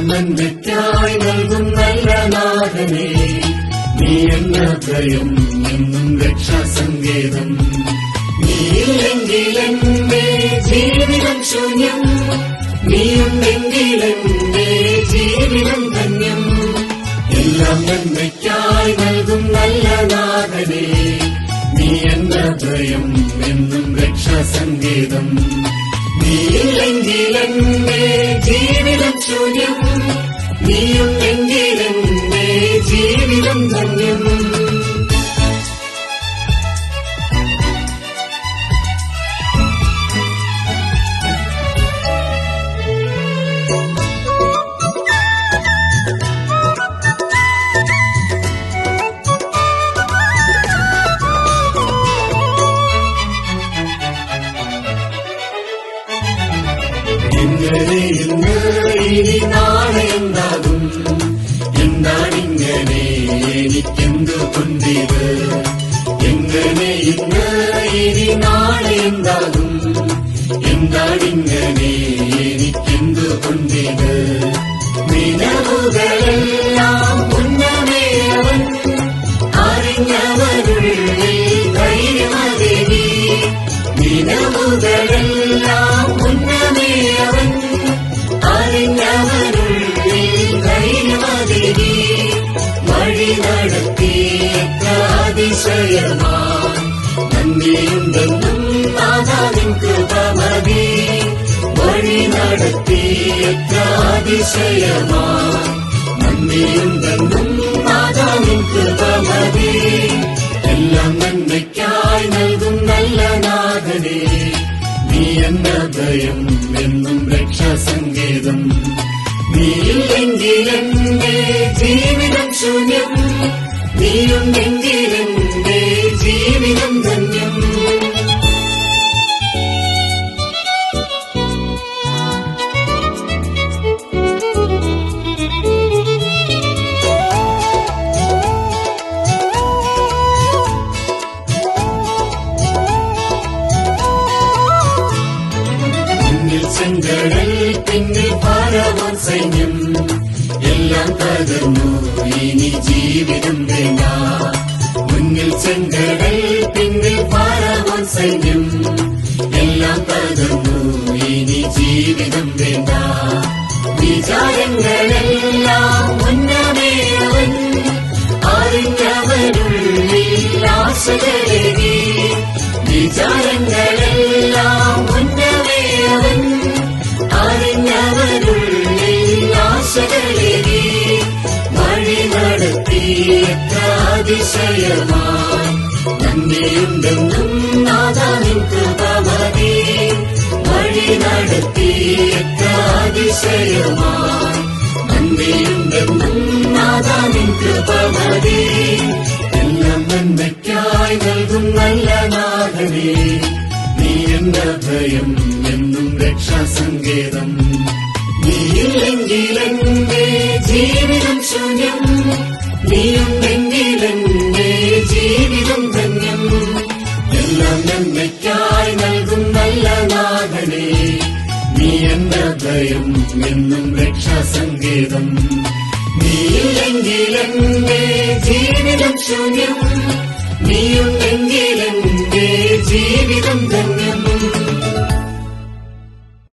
നന്മയ്ക്കായി നൽകും നല്ല നാഥനേ, നീ എന്ന ഭയം എന്നും രക്ഷാസങ്കേതം. നീയില്ലെങ്കിൽ എന്റെ ജീവിതം ശൂന്യം, നീയുണ്ടെങ്കിൽ എന്റെ ജീവിതം ധന്യം. എല്ലാം നന്മയ്ക്കായി നൽകും നല്ല നാഥനേ, നീ എന്ന ഭയം എന്നും രക്ഷാസങ്കേതം. നീയില്ലെങ്കിൽ എന്റെ ജീവിതം ശൂന്യം, നീയുണ്ടെങ്കിൽ എന്റെ ജീവിതം ധന്യം. ഇന്നലെ ഇന്ന് ഇനി നാളെ എന്താകും, എന്താണിങ്ങനെ എനിക്കെന്തുകൊണ്ടിത്? എങ്ങനെ ഇന്ന് ഇനി നാളെ എന്താകും, എന്താണിങ്ങനെ എനിക്കെന്തുകൊണ്ടിത്? നിലവുകളെല്ലാം മുന്നമേ അവൻ അറിഞ്ഞവരുള്ളിൽ ധൈര്യമതേകി. നിലവുകളെല്ലാം മുന്നമേ അവൻ അറിഞ്ഞവരുള്ളിൽ ധൈര്യമതേകി. വഴി നടത്തിയ അതിശയമാൻ നന്ദിയുണ്ടെന്നും നാഥാ നിൻ കൃപ മതി. വഴി നടത്തിയ അതിശയമാൻ നന്ദിയുണ്ടെന്നും നാഥാ നിൻ കൃപ മതി. എല്ലാം നന്മയ്ക്കായി നൽകും നല്ല നാഥനേ, നീ എന്ന ഭയം എന്നും രക്ഷാസങ്കേതം. നീയില്ലെങ്കിൽ എന്റെ ജീവിതം ശൂന്യം, നീയുണ്ടെങ്കിൽ എന്റെ ജീവിതം ധന്യം. ചെങ്കടൽ പിന്നിൽ ഫറവോൻ സൈന്യം എല്ലാം തകർന്നു, ഇനി ജീവിതം വേണ്ട. മുന്നിൽ ചെങ്കടൽ പിന്നിൽ ഫറവോൻ സൈന്യം എല്ലാം തകർന്നു, ഇനി ജീവിതം വേണ്ട. വിചാരങ്ങളെല്ലാം മുന്നമേ അവൻ അറിഞ്ഞവരുള്ളിൽ ആശകളേകി. വിചാരങ്ങളെല്ലാം മുന്നമേ അവൻ അറിഞ്ഞവരുള്ളിൽ ആശകളേകി. വഴി നടത്തിയ അതിശയമാൻ നന്ദിയുണ്ടെന്നും നാഥാ നിൻ കൃപ മതി. വഴി നടത്തിയ അതിശയമാൻ നന്ദിയുണ്ടെന്നും നാഥാ നിൻ കൃപ മതി. എല്ലാം നന്മയ്ക്കായി നൽകും നല്ല നാഥനേ, നീ എന്ന ഭയം എന്നും രക്ഷാസങ്കേതം. നീയില്ലെങ്കിൽ എന്റെ ജീവിതം ശൂന്യം, നീയുണ്ടെങ്കിൽ എന്റെ ജീവിതം ധന്യം. എല്ലാം നന്മയ്ക്കായി നൽകും നല്ല നാഥനേ, നീ എന്ന ഭയം എന്നും രക്ഷാസങ്കേതം. നീയില്ലെങ്കിൽ എന്റെ ജീവിതം ശൂന്യം, നീയുണ്ടെങ്കിൽ എന്റെ ജീവിതം ധന്യം.